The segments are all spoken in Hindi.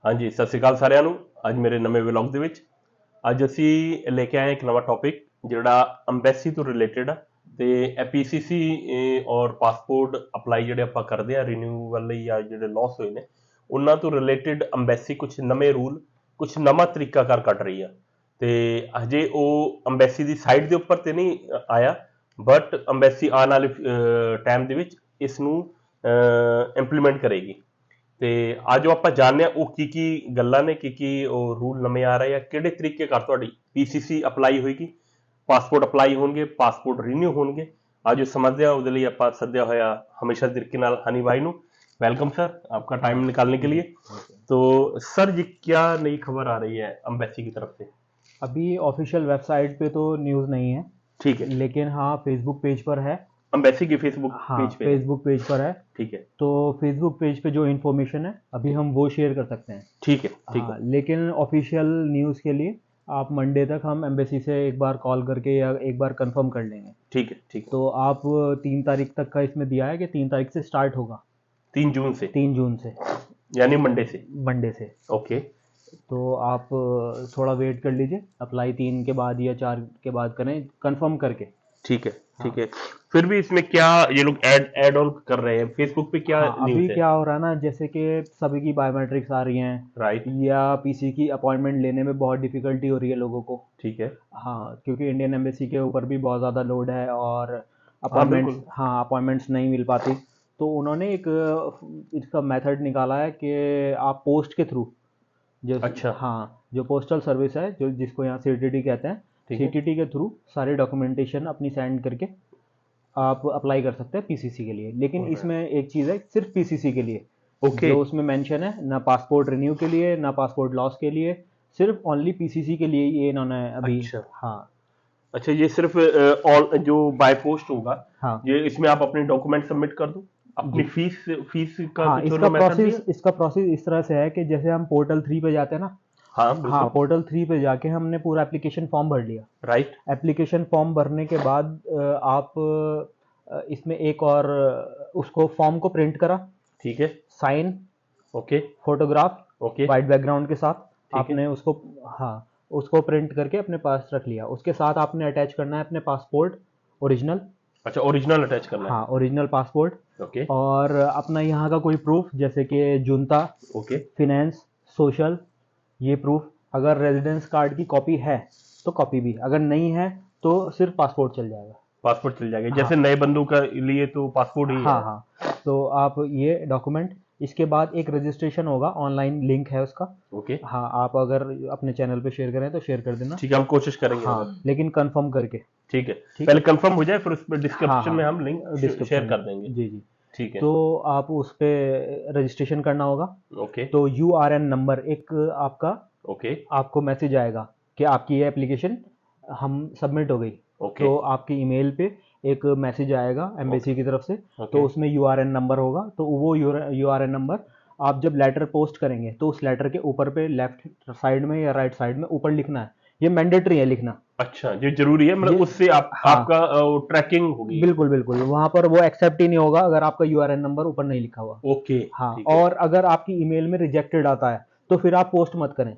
ਹਾਂਜੀ, ਸਤਿ ਸ਼੍ਰੀ ਅਕਾਲ ਸਾਰਿਆਂ ਨੂੰ। ਅੱਜ ਮੇਰੇ ਨਵੇਂ ਵਲੌਗ ਦੇ ਵਿੱਚ ਅੱਜ ਅਸੀਂ ਲੈ ਕੇ ਆਏ ਇੱਕ ਨਵਾਂ ਟੌਪਿਕ ਜਿਹੜਾ ਅੰਬੈਸੀ ਤੋਂ ਰਿਲੇਟਡ ਆ ਤੇ ਇਹ ਪੀਸੀਸੀ ਔਰ ਪਾਸਪੋਰਟ ਅਪਲਾਈ ਜਿਹੜੇ ਆਪਾਂ ਕਰਦੇ ਆ ਰੀਨਿਊਵਲ ਲਈ ਜਾਂ ਜਿਹੜੇ ਲਾਸ ਹੋਏ ਨੇ ਉਹਨਾਂ ਤੋਂ ਰਿਲੇਟਡ ਅੰਬੈਸੀ ਕੁਝ ਨਵੇਂ ਰੂਲ, ਕੁਝ ਨਵਾਂ ਤਰੀਕਾਕਾਰ ਕੱਢ ਰਹੀ ਆ। ਤੇ ਹਜੇ ਉਹ ਅੰਬੈਸੀ ਦੀ ਸਾਈਟ ਦੇ ਉੱਪਰ ਤੇ ਨਹੀਂ ਆਇਆ, ਬਟ ਅੰਬੈਸੀ ਆਉਣ ਵਾਲੇ ਟਾਈਮ ਦੇ ਵਿੱਚ ਇਸ ਨੂੰ ਇੰਪਲੀਮੈਂਟ ਕਰੇਗੀ। ਤੇ ਅੱਜ ਆਪਾਂ ਜਾਣਦੇ ਹਾਂ ਉਹ ਕੀ ਗੱਲਾਂ ਨੇ, ਕੀ ਉਹ ਰੂਲ ਨਵੇਂ ਆ ਰਹੇ ਆ, ਕਿਹੜੇ ਤਰੀਕੇ ਕਰ ਤੁਹਾਡੀ ਪੀਸੀਸੀ ਅਪਲਾਈ ਹੋਏਗੀ, ਪਾਸਪੋਰਟ ਅਪਲਾਈ ਹੋਣਗੇ, ਪਾਸਪੋर्ट ਰੀਨਿਊ ਹੋਣਗੇ। आज समझते हैं ਉਹਦੇ ਲਈ ਆਪਾਂ ਸੱਦਿਆ ਹੋਇਆ हमेशा तरीके नाल हनी भाई ਨੂੰ। वेलकम सर, आपका टाइम निकालने के लिए। तो सर जी क्या नई खबर आ रही है अम्बेसी की तरफ से? अभी ऑफिशियल वेबसाइट पे तो न्यूज़ नहीं है, ठीक है। लेकिन हाँ फेसबुक पेज पर है। अम्बेसी की फेसबुक हाँ पेज पे? फेसबुक पेज पर है। ठीक है। तो फेसबुक पेज पे जो इन्फॉर्मेशन है अभी हम वो शेयर कर सकते हैं। ठीक है, ठीक हाँ, है। लेकिन ऑफिशियल न्यूज़ के लिए आप मंडे तक हम एम्बेसी से एक बार कॉल करके या एक बार कंफर्म कर लेंगे। ठीक है, ठीक है। तो आप 3 तारीख तक का इसमें दिया है कि 3 तारीख से स्टार्ट होगा। 3 जून से? 3 जून से, यानी मंडे से? मंडे से। ओके। तो आप थोड़ा वेट कर लीजिए, अप्लाई 3 के बाद या 4 के बाद करें कंफर्म करके। ठीक है, ठीक है। फिर भी इसमें क्या ये लोग ऐड ऑन कर रहे हैं फेसबुक पे, क्या हाँ, न्यूज़ अभी है? क्या हो रहा है ना, जैसे कि सभी की बायोमेट्रिक्स आ रही हैं, राइट। या पीसी की अपॉइंटमेंट लेने में बहुत डिफिकल्टी हो रही है लोगों को। ठीक है। हाँ, क्योंकि इंडियन एम्बेसी के ऊपर भी बहुत ज़्यादा लोड है और हाँ बिल्कुल। अपॉइंटमेंट्स नहीं मिल पाती। तो उन्होंने एक इसका मेथड निकाला है कि आप पोस्ट के थ्रू, जो अच्छा। हाँ, जो पोस्टल सर्विस है, जो जिसको यहाँ सीटीटी कहते हैं, ठीक है। सीटीटी के थ्रू सारे डॉक्यूमेंटेशन अपनी सेंड करके आप अप्लाई कर सकते हैं पीसीसी के लिए। लेकिन Alright. इसमें एक चीज़ है, सिर्फ पीसीसी के लिए। ओके। जो उसमें मेंशन है, ना पासपोर्ट रिन्यू के लिए ना पासपोर्ट लॉस के लिए, सिर्फ ओनली पीसीसी के लिए ये इन्होंने अभी। अच्छा। हाँ अच्छा, ये सिर्फ ऑल जो बाय पोस्ट होगा, हाँ ये इसमें आप अपने डॉक्यूमेंट सबमिट कर दो, अपनी जी। फीस का हाँ, कुछ इसका मेथड भी है? प्रोसेस इस तरह से है कि जैसे हम पोर्टल 3 पे जाते हैं ना। हाँ हाँ, बिल्कुल। पोर्टल 3 पे जाके हमने पूरा एप्लीकेशन फॉर्म भर लिया। राइट। एप्लीकेशन फॉर्म भरने के बाद आप इसमें एक और उसको फॉर्म को प्रिंट करा, ठीक है। Sign, okay. Photograph okay. White background के साथ है। आपने उसको, हाँ, उसको प्रिंट करके अपने पास रख लिया। उसके साथ आपने अटैच करना है अपने पासपोर्ट ओरिजिनल। अच्छा, ओरिजिनल अटैच करना है? हाँ, ओरिजिनल पासपोर्ट। ओके। और अपना यहाँ का कोई प्रूफ, जैसे कि जुनता, ओके। फिनेंस, सोशल, ये प्रूफ। अगर रेजिडेंस कार्ड की कॉपी है तो कॉपी भी, अगर नहीं है तो सिर्फ पासपोर्ट चल जाएगा। पासपोर्ट चल जाएगा? हाँ। जैसे नए बंदों का लिए तो पासपोर्ट ही हाँ है। हाँ, तो आप ये डॉक्यूमेंट, इसके बाद एक रजिस्ट्रेशन होगा, ऑनलाइन लिंक है उसका। ओके। हाँ, आप अगर अपने चैनल पे शेयर करें तो शेयर कर देना। ठीक है, हम कोशिश करेंगे। हाँ, लेकिन कंफर्म करके। ठीक है, ठीक। पहले कंफर्म हो जाए, फिर उस पर डिस्क्रिप्शन हाँ, में हम लिंक डिस्क्रिप्शन शेयर में। कर देंगे। जी जी। ठीक है। तो आप उस पे रजिस्ट्रेशन करना होगा। ओके। तो यूआरएन नंबर एक आपका, ओके। आपको मैसेज आएगा कि आपकी ये एप्लीकेशन हम सबमिट हो गई। ओके। तो आपकी ईमेल पे एक मैसेज आएगा एम्बेसी की तरफ से। ओके। तो उसमें यूआरएन नंबर होगा। तो वो यूआरएन नंबर आप जब लेटर पोस्ट करेंगे तो उस लेटर के ऊपर पे लेफ्ट साइड में या राइट साइड में ऊपर लिखना है। ये मैंडेटरी है लिखना। अच्छा, ये जरूरी है, मतलब ये- उससे हाँ। आपका ट्रैकिंग होगी। बिल्कुल बिल्कुल, वहां पर वो एक्सेप्ट ही नहीं होगा अगर आपका यूआरएन नंबर ऊपर नहीं लिखा हुआ। ओके। हाँ, ठीक है। और अगर आपकी ईमेल में रिजेक्टेड आता है तो फिर आप पोस्ट मत करें।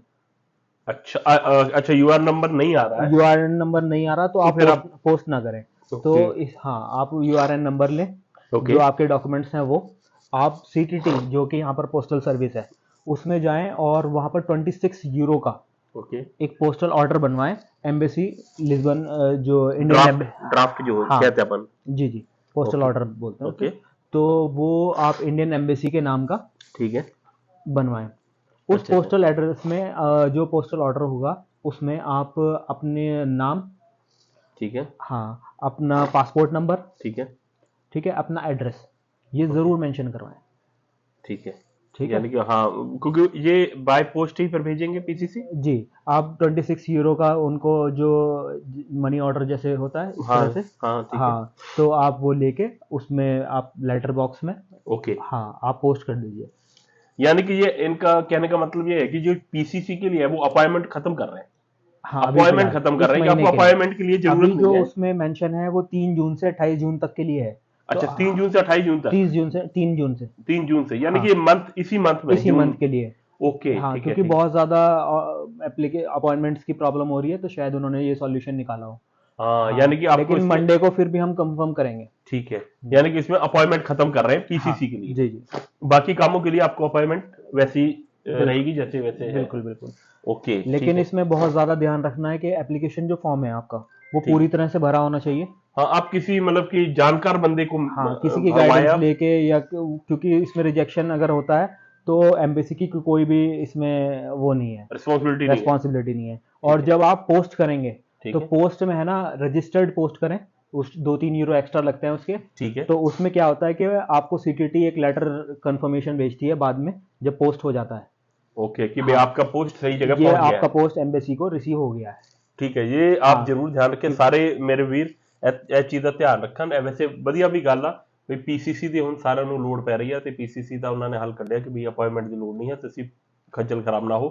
अच्छा, अच्छा, यूआर नंबर नहीं आ रहा है यूआरएन नंबर नहीं आ रहा तो आप फिर आप पोस्ट ना करें। ओके। तो हाँ, आप यूआरएन नंबर लें, ओके। जो आपके डॉक्यूमेंट्स हैं वो। आप सीटीटी, जो कि यहाँ पर पोस्टल सर्विस है, उसमें जाएं और वहाँ पर 26 यूरो का ओके। एक पोस्टल ऑर्डर बनवाएं। एम्बेसी लिस्बन, जो इंडियन ड्राफ्ट जो हाँ। कहते हैं अपन। जी जी, पोस्टल ओके। ऑर्डर बोलते हैं। ओके। तो वो आप इंडियन एम्बेसी के नाम का ठीक है। बनवाएं। उस अच्छा। पोस्टल एड्रेस में जो पोस्टल ऑर्डर होगा उसमें आप अपने नाम, ठीक है। हाँ, अपना पासपोर्ट नंबर, ठीक है। ठीक है, अपना एड्रेस, ये ज़रूर मेंशन करवाएं। ठीक है। ठीक है यानी कि हाँ, क्योंकि ये बाय पोस्ट ही पर भेजेंगे पीसीसी। जी। आप 26 यूरो का उनको जो मनी ऑर्डर जैसे होता है इस हाँ तरह से, हाँ, ठीक है। हाँ, तो आप वो लेके उसमें आप लेटर बॉक्स में, ओके। हाँ, आप पोस्ट कर दीजिए। यानी कि ये इनका कहने का मतलब ये है कि जो पीसीसी के लिए है वो अपॉइंटमेंट खत्म कर रहे हैं। हाँ, अभी अपॉइंटमेंट फिलहाल खत्म कर इस रहे हैं कि महीने आपको के लिए। अपॉइंटमेंट के लिए जरूरत अभी जो नहीं है। उसमें मेंशन है वो 3 जून से 28 जून तक के लिए है। अच्छा, तो 3 जून से 28 जून तक? 30 जून से 3 जून से 3 जून से, यानी हाँ। कि ये मंथ, इसी मंथ में, इसी जून। मंथ के लिए। ओके, हाँ, ठीक है, क्योंकि ठीक है। बहुत ज़्यादा एप्लीके अपॉइंटमेंट्स की प्रॉब्लम हो रही है, तो शायद उन्होंने ये सॉल्यूशन निकाला हो। हाँ, हाँ, यानी कि आपको लेकिन इसमें, मंडे को फिर भी हम कंफर्म करेंगे। ठीक है, यानी कि इसमें अपॉइंटमेंट खत्म कर रहे हैं हाँ, पीसीसी के लिए। जी, जी। बाकी कामों के लिए आपको अपॉइंटमेंट वैसी बिल्कुल, रहेगी जैसे वैसे है। बिल्कुल, बिल्कुल। ओके, ठीक लेकिन है। इसमें बहुत ज़्यादा ध्यान रखना है कि एप्लीकेशन जो फॉर्म है आपका, वो ठीक। पूरी तरह से भरा होना चाहिए। हाँ, आप किसी मतलब कि जानकार बंदे को हाँ, किसी की भरवाएं गाइडेंस आप। लेके या क्योंकि इसमें रिजेक्शन अगर होता है, तो एम्बेसी की कोई भी इसमें वो नहीं है, रिस्पॉन्सिबिलिटी नहीं है। रेस्पॉन्सिबिलिटी नहीं है। और ठीक है, जब आप पोस्ट करेंगे, ठीक तो है, पोस्ट में है ना, रजिस्टर्ड पोस्ट करें। उस 2-3 यूरो एक्स्ट्रा लगते हैं उसके। ठीक है। तो उसमें क्या होता है कि आपको सीटीटी एक लेटर कंफर्मेशन भेजती है बाद में, जब पोस्ट हो जाता है। ओके, कि भाई हाँ, आपका पोस्ट सही जगह ये पहुंच गया आपका है। पोस्ट एम्बेसी को रिसीव हो गया है। ठीक है, ये आप हाँ, जरूर ध्यान रखें क्यों- सारे मेरे ਵੀਰ ਇਹ ਚੀਜ਼ ਦਾ ਧਿਆਨ ਰੱਖਣ। ਇਹ ਵੈਸੇ ਵਧੀਆ ਵੀ ਗੱਲ ਆ ਵੀ ਪੀਸੀਸੀ ਦੀ ਹੁਣ ਸਾਰਿਆਂ ਨੂੰ ਲੋੜ ਪੈ ਰਹੀ ਆ ਤੇ ਪੀਸੀਸੀ ਦਾ ਉਹਨਾਂ ਨੇ ਹੱਲ ਕੱਢਿਆ ਕਿ ਵੀ ਅਪਾਇੰਟਮੈਂਟ ਦੀ ਲੋੜ ਨਹੀਂ ਹੈ, ਤੁਸੀਂ ਖੱਜਲ ਖਰਾਬ ਨਾ ਹੋ,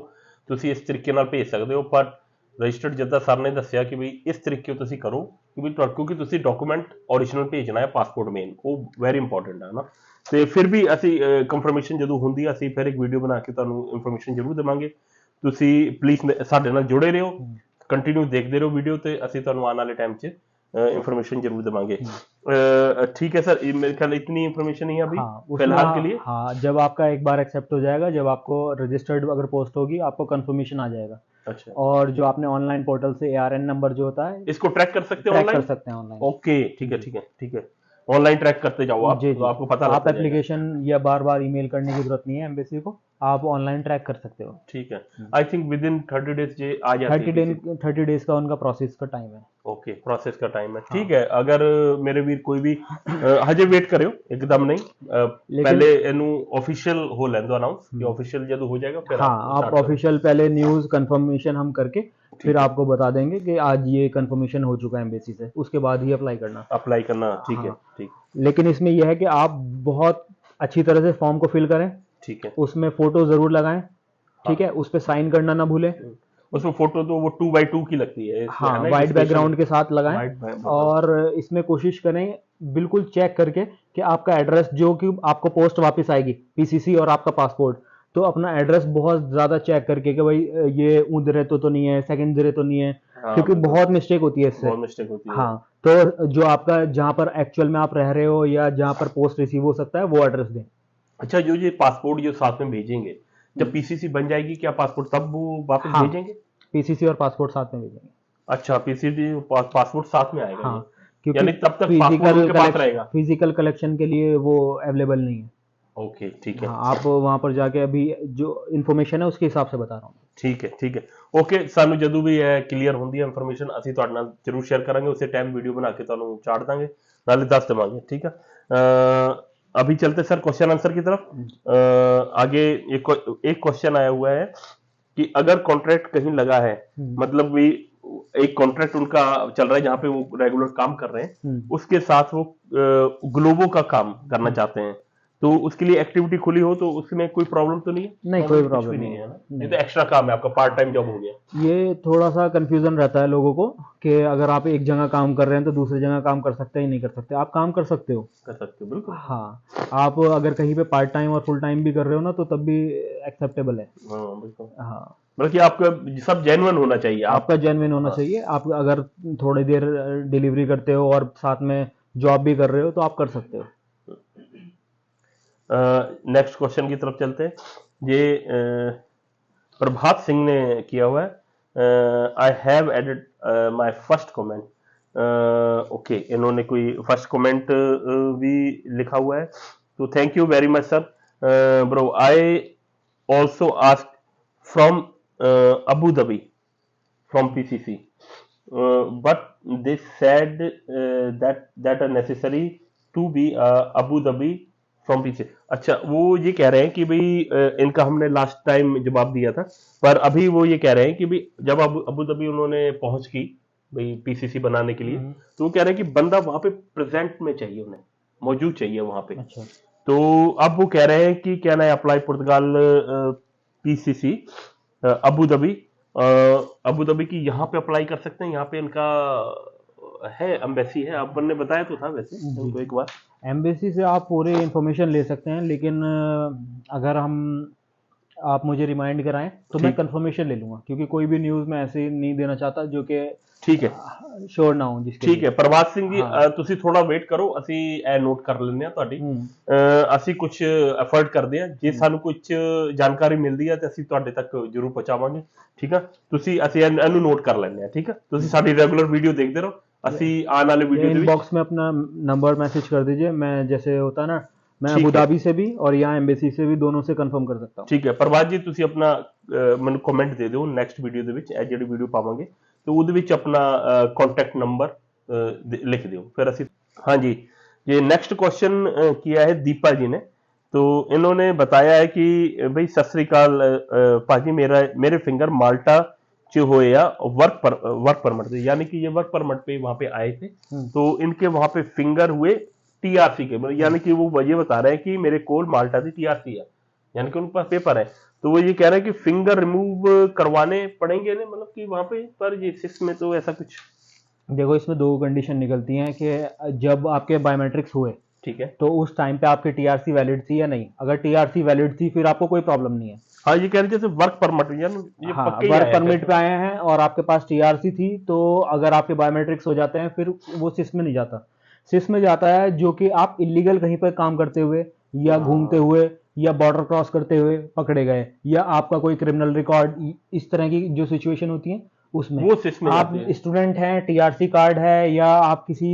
ਤੁਸੀਂ ਇਸ ਤਰੀਕੇ ਨਾਲ ਭੇਜ ਸਕਦੇ ਹੋ। ਪਰ ਰਜਿਸਟਰਡ ਜਿੱਦਾਂ ਸਰ ਨੇ ਦੱਸਿਆ ਕਿ ਵੀ ਇਸ ਤਰੀਕੇ ਤੁਸੀਂ ਕਰੋ ਕਿ ਵੀ ਕਿਉਂਕਿ ਤੁਸੀਂ ਡਾਕੂਮੈਂਟ ਓਰੀਜਨਲ ਭੇਜਣਾ ਹੈ, ਪਾਸਪੋਰਟ ਮੇਨ ਉਹ ਵੈਰੀ ਇੰਪੋਰਟੈਂਟ ਹੈ ਨਾ। ਤੇ ਫਿਰ ਵੀ ਅਸੀਂ ਕੰਫਰਮੇਸ਼ਨ ਜਦੋਂ ਹੁੰਦੀ ਆ ਅਸੀਂ ਫਿਰ ਇੱਕ ਵੀਡੀਓ ਬਣਾ ਕੇ ਤੁਹਾਨੂੰ ਇਨਫੋਰਮੇਸ਼ਨ ਜ਼ਰੂਰ ਦੇਵਾਂਗੇ। ਤੁਸੀਂ ਪਲੀਜ਼ ਸਾਡੇ ਨਾਲ ਜੁੜੇ ਰਹੋ, ਕੰਟੀਨਿਊ ਦੇਖਦੇ ਰਹੋ ਵੀਡੀਓ ਤੇ ਅਸੀਂ ਤੁਹਾਨੂੰ ਆਉਣ ਵਾਲੇ ਟਾਈਮ 'ਚ इंफॉर्मेशन जरूर देवांगे। ठीक है सर, मेरे ख्याल इतनी इंफॉर्मेशन ही है अभी हाँ, उसमें फिलहाल के लिए। हाँ, जब आपका एक बार एक्सेप्ट हो जाएगा, जब आपको रजिस्टर्ड अगर पोस्ट होगी, आपको कंफर्मेशन आ जाएगा। अच्छा, और जो आपने ऑनलाइन पोर्टल से एआरएन नंबर जो होता है, इसको ट्रैक कर सकते हैं ट्रैक कर ऑनलाइन। सकते हैं ऑनलाइन। ओके, ठीक है, जी, ठीक है, ठीक है। ऑनलाइन ट्रैक करते जाओ आप जी, तो जी। आपको पता आप लगता जाएगा। एप्लीकेशन या बार बार ईमेल करने की जरूरत नहीं है एम्बेसी को, आप ऑनलाइन ट्रैक कर सकते हो। ठीक है, I think with in 30 days ये आ जाती है 30 डेज का उनका प्रोसेस का टाइम है। ओके, प्रोसेस का टाइम है। हाँ, ठीक है, अगर मेरे ਵੀਰ ਕੋਈ ਵੀ ਹਜੇ ਵੇਟ ਕਰਿਓ ਇੱਕਦਮ ਨਹੀਂ, लेकिन ਪਹਿਲੇ ਇਹਨੂੰ ऑफिशियल हो ਲੈਣ ਦਿਓ अनाउंस कि ऑफिशियल जब हो जाएगा फिर हाँ, आप आप स्टार्ट करो। ऑफिशियल पहले न्यूज़ कंफर्मेशन हम करके फिर ठीक है, आपको बता देंगे कि आज ये कंफर्मेशन हो चुका है एम्बेसी से, उसके बाद ही अप्लाई करना। अप्लाई करना। ठीक है, हाँ, ठीक, लेकिन इसमें यह है कि आप बहुत अच्छी तरह से फॉर्म को फिल करें, ठीक है। उसमें फोटो जरूर लगाएं। ठीक है, उस पर साइन करना ना भूलें। उसमें फोटो तो वो 2x2 की लगती है, इसमें है हाँ, ना वाइट स्पेशल बैकग्राउंड के साथ लगाएं। White background. और इसमें कोशिश करें बिल्कुल चेक करके कि आपका एड्रेस जो कि आपको पोस्ट वापस आएगी, पीसीसी और आपका पासपोर्ट, तो अपना एड्रेस बहुत ज़्यादा चेक करके कि भाई ये उधर तो नहीं है, सेकेंडरी तो नहीं है, हाँ, क्योंकि बिल्कुल, बहुत मिस्टेक होती है इससे। बहुत मिस्टेक होती है। हाँ, तो जो आपका जहाँ पर एक्चुअल में आप रह रहे हो या जहाँ पर पोस्ट रिसीव हो सकता है, वो एड्रेस दें। अच्छा, जो ये पासपोर्ट जो साथ में भेजेंगे, जब पीसीसी बन जाएगी क्या पासपोर्ट तब वो वापस हाँ, भेजेंगे? पीसीसी और पासपोर्ट साथ में भेजेंगे। अच्छा, पीसीसी पासपोर्ट साथ में आएगा हाँ, ये, क्योंकि यानी तब तक पासपोर्ट उनके पास रहेगा। फिजिकल कलेक्शन के लिए वो अवेलेबल नहीं है। ओके, ठीक है, हाँ, आप वहाँ पर जाके अभी जो इन्फॉर्मेशन है उसके हिसाब से बता रहा हूँ। ठीक है, ठीक है। ओके, ਸਾਨੂੰ ਜਦੋਂ ਵੀ ਇਹ ਕਲੀਅਰ ਹੁੰਦੀ ਹੈ ਇਨਫੋਰਮੇਸ਼ਨ ਅਸੀਂ ਤੁਹਾਡੇ ਨਾਲ ਜ਼ਰੂਰ ਸ਼ੇਅਰ ਕਰਾਂਗੇ, ਉਸੇ टाइम वीडियो बना के ਤੁਹਾਨੂੰ ਚਾੜ ਦਾਂਗੇ, ਨਾਲੇ ਦੱਸ ਦੇਵਾਂਗੇ। ठीक है, अभी चलते सर क्वेश्चन आंसर की तरफ। आगे एक क्वेश्चन आया हुआ है कि अगर कॉन्ट्रैक्ट कहीं लगा है, मतलब भी एक कॉन्ट्रैक्ट उनका चल रहा है जहाँ पे वो रेगुलर काम कर रहे हैं, उसके साथ वो ग्लोबो का काम करना चाहते हैं, तो उसके लिए एक्टिविटी खुली हो तो उसमें कोई प्रॉब्लम तो नहीं है? नहीं, कोई कुछ भी प्रॉब्लम नहीं नहीं है ना, है। ये तो एक्स्ट्रा काम है आपका, पार्ट टाइम जॉब हो गया। ये थोड़ा सा कंफ्यूजन रहता है लोगों को कि अगर आप एक जगह काम कर रहे हैं तो दूसरी जगह काम कर सकते हैं ही नहीं कर सकते। आप काम कर सकते हो, कर सकते हो बिल्कुल। हाँ। आप अगर कहीं पे पार्ट टाइम और फुल टाइम भी कर रहे हो ना, तो तब भी एक्सेप्टेबल है। हाँ बिल्कुल, हाँ, बल्कि आपका सब जेन्युइन होना चाहिए। आप आपका जेन्युइन होना चाहिए। आप अगर थोड़ी देर डिलीवरी करते हो और साथ में जॉब भी कर रहे हो, तो आप कर सकते हो। नेक्स्ट क्वेश्चन की तरफ चलते हैं। ये प्रभात सिंह ने किया हुआ है, I have added my first comment. Okay, इन्होंने कोई फर्स्ट कमेंट भी लिखा हुआ है, तो thank you very much sir. Bro, I also ask from Abu Dhabi from PCC, but they said that are necessary to be Abu Dhabi from पीछे। अच्छा, वो ये कह रहे हैं कि भाई इनका हमने लास्ट टाइम जवाब दिया था, पर अभी वो ये कह रहे हैं कि भाई जब अबू धाबी उन्होंने पहुंच की भाई पीसीसी बनाने के लिए, तो वो कह रहे हैं कि बंदा वहां पे प्रेजेंट में चाहिए, उन्हें मौजूद चाहिए वहां पे। अच्छा, तो अब वो कह रहे हैं कि क्या ना अप्लाई पुर्तगाल PCC Abu Dhabi, Abu Dhabi की यहाँ पे अप्लाई कर सकते हैं, यहाँ पे इनका है एम्बेसी है, अपन ने बताया तो था वैसे इनको एक बार। एम्बेसी से आप पूरी इंफॉर्मेशन ले सकते हैं, लेकिन अगर हम आप मुझे रिमाइंड कराएं तो मैं ठीक। कंफर्मेशन ले लूंगा, क्योंकि कोई भी न्यूज़ मैं ऐसे नहीं देना चाहता जो कि ठीक है श्योर ना हो जिसके ठीक है लिए। ਪ੍ਰਭਾਤ ਸਿੰਘ ਜੀ हाँ। ਤੁਸੀਂ ਥੋੜਾ ਵੇਟ ਕਰੋ, ਅਸੀਂ ਇਹ ਨੋਟ ਕਰ ਲੈਂਦੇ ਆ ਤੁਹਾਡੀ। हम्म। ਅਸੀਂ ਕੁਝ ਐਫਰਟ ਕਰਦੇ ਆ, ਜੇ ਸਾਨੂੰ ਕੁਝ ਜਾਣਕਾਰੀ ਮਿਲਦੀ ਹੈ ਤੇ ਅਸੀਂ ਤੁਹਾਡੇ ਤੱਕ ਜ਼ਰੂਰ ਪਹੁੰਚਾਵਾਂਗੇ। ਠੀਕ ਆ, ਤੁਸੀਂ ਅਸੀਂ ਇਹਨੂੰ ਨੋਟ ਕਰ ਲੈਂਦੇ ਆ। ਠੀਕ ਆ, ਤੁਸੀਂ ਸਾਡੀ ਰੈਗੂਲਰ ਵੀਡੀਓ देखते रहो, ਅਸੀਂ ਆਉਣ ਵਾਲੇ ਵੀਡੀਓ ਦੇ ਵਿੱਚ इनबॉक्स में अपना नंबर मैसेज कर दीजिए, मैं जैसे होता है ना, मैं ठीक अबू है। धाबी से भी और यहाँ एम्बेसी से भी दोनों से कंफर्म कर सकता हूँ। ਠੀਕ ਹੈ ਪ੍ਰਭਾਤ ਜੀ, ਤੁਸੀਂ ਆਪਣਾ ਮੈਨੂੰ ਕਮੈਂਟ ਦੇ ਦਿਓ ਨੈਕਸਟ ਵੀਡੀਓ ਦੇ ਵਿੱਚ, ਇਹ ਜਿਹੜੀ ਵੀਡੀਓ ਪਾਵਾਂਗੇ ਤੇ ਉਹਦੇ ਵਿੱਚ ਆਪਣਾ ਕੰਟੈਕਟ ਨੰबर लिख दियो, फिर ਅਸੀਂ। हाँ जी, ये नेक्स्ट क्वेश्चन किया है दीपा जी ने, तो इन्होंने बताया है कि भाई सत श्री अकाल पाजी, मेरे फिंगर माल्टा च होए या वर्क परमिट थे, यानी कि ये वर्क परमिट पे वहां पे आए थे, तो इनके वहां पे फिंगर हुए टीआरसी के, यानी कि वो ये बता रहे हैं कि मेरे कोल माल्टा थी टीआरसी है, यानी कि उनके पास पेपर है, तो वो ये कह रहे हैं कि फिंगर रिमूव करवाने पड़ेंगे ना, मतलब कि वहां पे, पर ये सिक्स में तो ऐसा कुछ। देखो, इसमें दो कंडीशन निकलती हैं कि जब आपके बायोमेट्रिक्स हुए, ठीक है, तो उस टाइम पे आपकी टीआरसी वैलिड थी या नहीं। अगर टीआरसी वैलिड थी फिर आपको कोई प्रॉब्लम नहीं है। हाँ, ये कह रहे जैसे वर्क परमिट, यानी ये हाँ, पक्के ही वर्क आया है परमिट फिर। पे आए हैं और आपके पास टीआरसी थी, तो अगर आपके बायोमेट्रिक्स हो जाते हैं फिर वो सिस में नहीं जाता। सिस में जाता है जो कि आप इलीगल कहीं पर काम करते हुए या घूमते हुए या बॉर्डर क्रॉस करते हुए पकड़े गए, या आपका कोई क्रिमिनल रिकॉर्ड, इस तरह की जो सिचुएशन होती है उसमें वो सिस में आप जाती है। स्टूडेंट हैं, टीआरसी कार्ड है, या आप किसी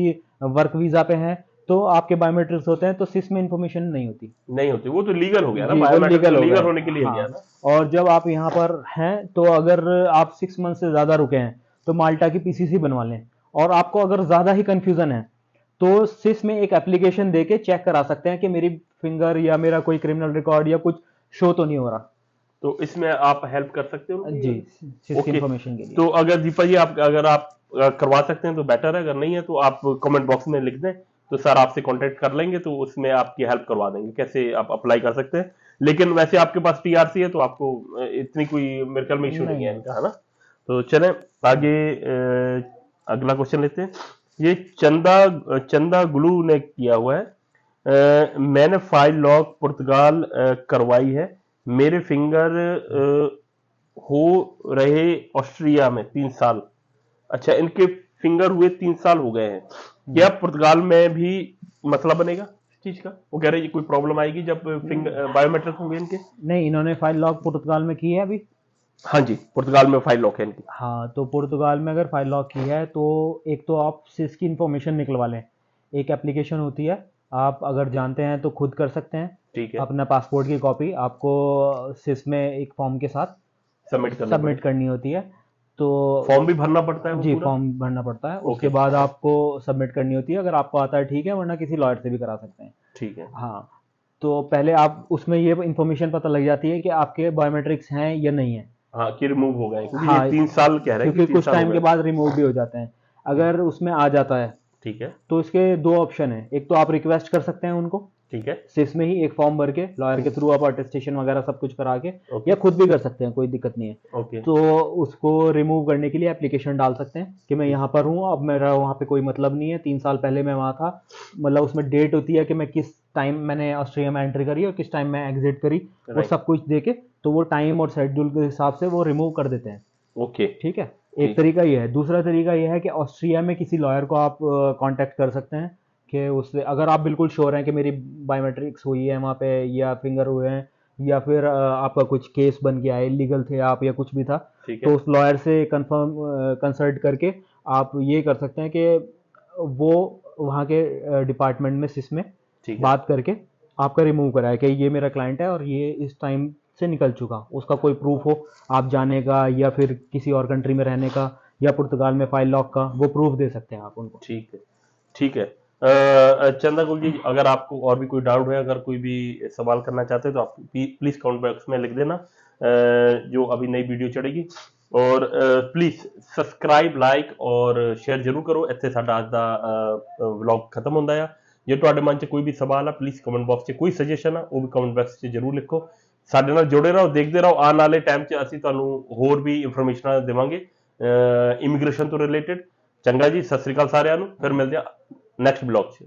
वर्क वीजा पे हैं, तो आपके बायोमेट्रिक्स होते हैं, तो सिस में इंफॉर्मेशन नहीं होती। नहीं होती, वो तो लीगल हो गया ना, जी, वो बायोमेट्रिक लीगल तो हो लीगल गया। होने के लिए हाँ, गया ना। और जब आप यहाँ पर हैं तो अगर आप 6 मंथ से ज्यादा रुके हैं तो माल्टा की पीसीसी बनवा लें। और आपको अगर ज्यादा ही कंफ्यूजन है तो सिस में एक एप्लीकेशन देके चेक करा सकते हैं कि मेरी फिंगर या मेरा कोई क्रिमिनल रिकॉर्ड या कुछ शो तो नहीं हो रहा। तो इसमें आप हेल्प कर सकते हो जी, सिस की ओके। इंफॉर्मेशन के लिए। तो अगर दीपा जी अगर आप करवा सकते हैं तो बेटर है, अगर नहीं है तो आप कमेंट बॉक्स में लिख दें, तो सर आपसे कांटेक्ट कर लेंगे, तो उसमें आपकी हेल्प करवा देंगे कैसे आप अप्लाई कर सकते हैं। लेकिन वैसे आपके पास टीआरसी है तो आपको इतनी कोई मेरे ख्याल में इशू नहीं है इनका, है ना। तो चलें आगे, अगला क्वेश्चन लेते हैं। ये चंदा गुलू ने किया हुआ है, मैंने फाइल लॉक पुर्तगाल करवाई है, मेरे फिंगर हो रहे ऑस्ट्रिया में 3 साल। अच्छा, इनके फिंगर हुए 3 साल हो गए हैं, क्या पुर्तगाल में भी मसला बनेगा इस चीज का? वो कह रहे हैं कोई प्रॉब्लम आएगी जब फिंगर बायोमेट्रिक होंगे इनके? नहीं, इन्होंने फाइल लॉक पुर्तगाल में की है अभी। हाँ जी, पुर्तगाल में फाइल लॉक है इनकी। हाँ, तो पुर्तगाल में अगर फाइल लॉक की है तो एक तो आप सिस की इंफॉर्मेशन निकलवा लें। एक एप्लीकेशन होती है, आप अगर जानते हैं तो खुद कर सकते हैं। ठीक है, अपना पासपोर्ट की कॉपी आपको सिस में एक फॉर्म के साथ सबमिट करनी होती है। तो फॉर्म भी भरना पड़ता है वो जी, पूरा? फॉर्म भरना पड़ता है। उसके ओके। बाद आपको सबमिट करनी होती है, अगर आपको आता है ठीक है, वरना किसी लॉयर से भी करा सकते हैं। ठीक है, हाँ, तो पहले आप उसमें ये इंफॉर्मेशन पता लग जाती है कि आपके बायोमेट्रिक्स हैं या नहीं है। हाँ, कि रिमूव हो गए, क्योंकि हाँ, ये 3 साल कह रहे हैं क्योंकि कि 3 कुछ साल हो टाइम के गए। बाद रिमूव भी हो जाते हैं। अगर उसमें आ जाता है ठीक है, तो इसके दो ऑप्शन है। एक तो आप रिक्वेस्ट कर सकते हैं उनको, ठीक है, सिस में ही एक फॉर्म भर के लॉयर के थ्रू आप अटेस्टेशन वगैरह सब कुछ करा के, ओके। या खुद भी कर सकते हैं, कोई दिक्कत नहीं है। ओके, तो उसको रिमूव करने के लिए एप्लीकेशन डाल सकते हैं कि मैं यहाँ पर हूँ, अब मेरा वहाँ पे कोई मतलब नहीं है, 3 साल पहले मैं वहाँ था, मतलब उसमें डेट होती है कि मैं किस टाइम मैंने ऑस्ट्रिया में एंट्री करी और किस टाइम मैं एग्जिट करी, वो Right. सब कुछ देके तो वो टाइम और शेड्यूल के हिसाब से वो रिमूव कर देते हैं। ओके, ठीक है, ठीक। एक तरीका ये है। दूसरा तरीका ये है कि ऑस्ट्रिया में किसी लॉयर को आप कांटेक्ट कर सकते हैं कि उससे, अगर आप बिल्कुल श्योर हैं कि मेरी बायोमेट्रिक्स हुई है वहाँ पे या फिंगर हुए हैं, या फिर आपका कुछ केस बन गया है, इलीगल थे आप या कुछ भी था, ठीक तो है, उस लॉयर से कंफर्म कंसल्ट करके आप ये कर सकते हैं कि वो वहाँ के डिपार्टमेंट में सिस में ठीक है, बात करके आपका रिमूव कराए कि ये मेरा क्लाइंट है और ये इस टाइम से निकल चुका, उसका कोई प्रूफ हो आप जाने का या फिर किसी और कंट्री में रहने का या पुर्तगाल में फाइल लॉक का, वो प्रूफ दे सकते हैं आप उनको। ठीक है, ठीक है। चंदा गुल जी, अगर आपको और भी कोई डाउट है, अगर कोई भी सवाल करना चाहते हैं तो आप प्लीज कमेंट बॉक्स में लिख देना, जो अभी नई वीडियो चढ़ेगी। और प्लीज सब्सक्राइब, लाइक और शेयर जरूर करो। ਇੱਥੇ ਸਾਡਾ ਅੱਜ ਦਾ ਵਲੌਗ ਖਤਮ ਹੁੰਦਾ ਆ। ਜੇ ਤੁਹਾਡੇ ਮਨ 'ਚ ਕੋਈ ਵੀ ਸਵਾਲ ਆ, ਪਲੀਜ਼ ਕਮੈਂਟ ਬਾਕਸ 'ਚ ਕੋਈ ਸੁਜੈਸ਼ਨ ਆ ਉਹ ਵੀ ਕਮੈਂਟ ਬਾਕਸ 'ਚ ਜਰੂਰ ਲਿਖੋ। ਸਾਡੇ ਨਾਲ ਜੁੜੇ ਰਹੋ, ਦੇਖਦੇ ਰਹੋ। ਆਉਣ ਵਾਲੇ ਟਾਈਮ 'ਚ ਅਸੀਂ ਤੁਹਾਨੂੰ ਹੋਰ ਵੀ ਇਨਫੋਰਮੇਸ਼ਨਾਂ ਦੇਵਾਂਗੇ ਇਮੀਗ੍ਰੇਸ਼ਨ ਤੋਂ ਰਿਲੇਟਡ। ਚੰਗਾ ਜੀ, ਸਤਿ ਸ੍ਰੀ ਅਕਾਲ ਸਾਰਿਆਂ ਨੂੰ, ਫਿਰ ਮਿਲਦੇ ਆ ਨੈਕਸਟ ਵਲੌਗ 'ਚ।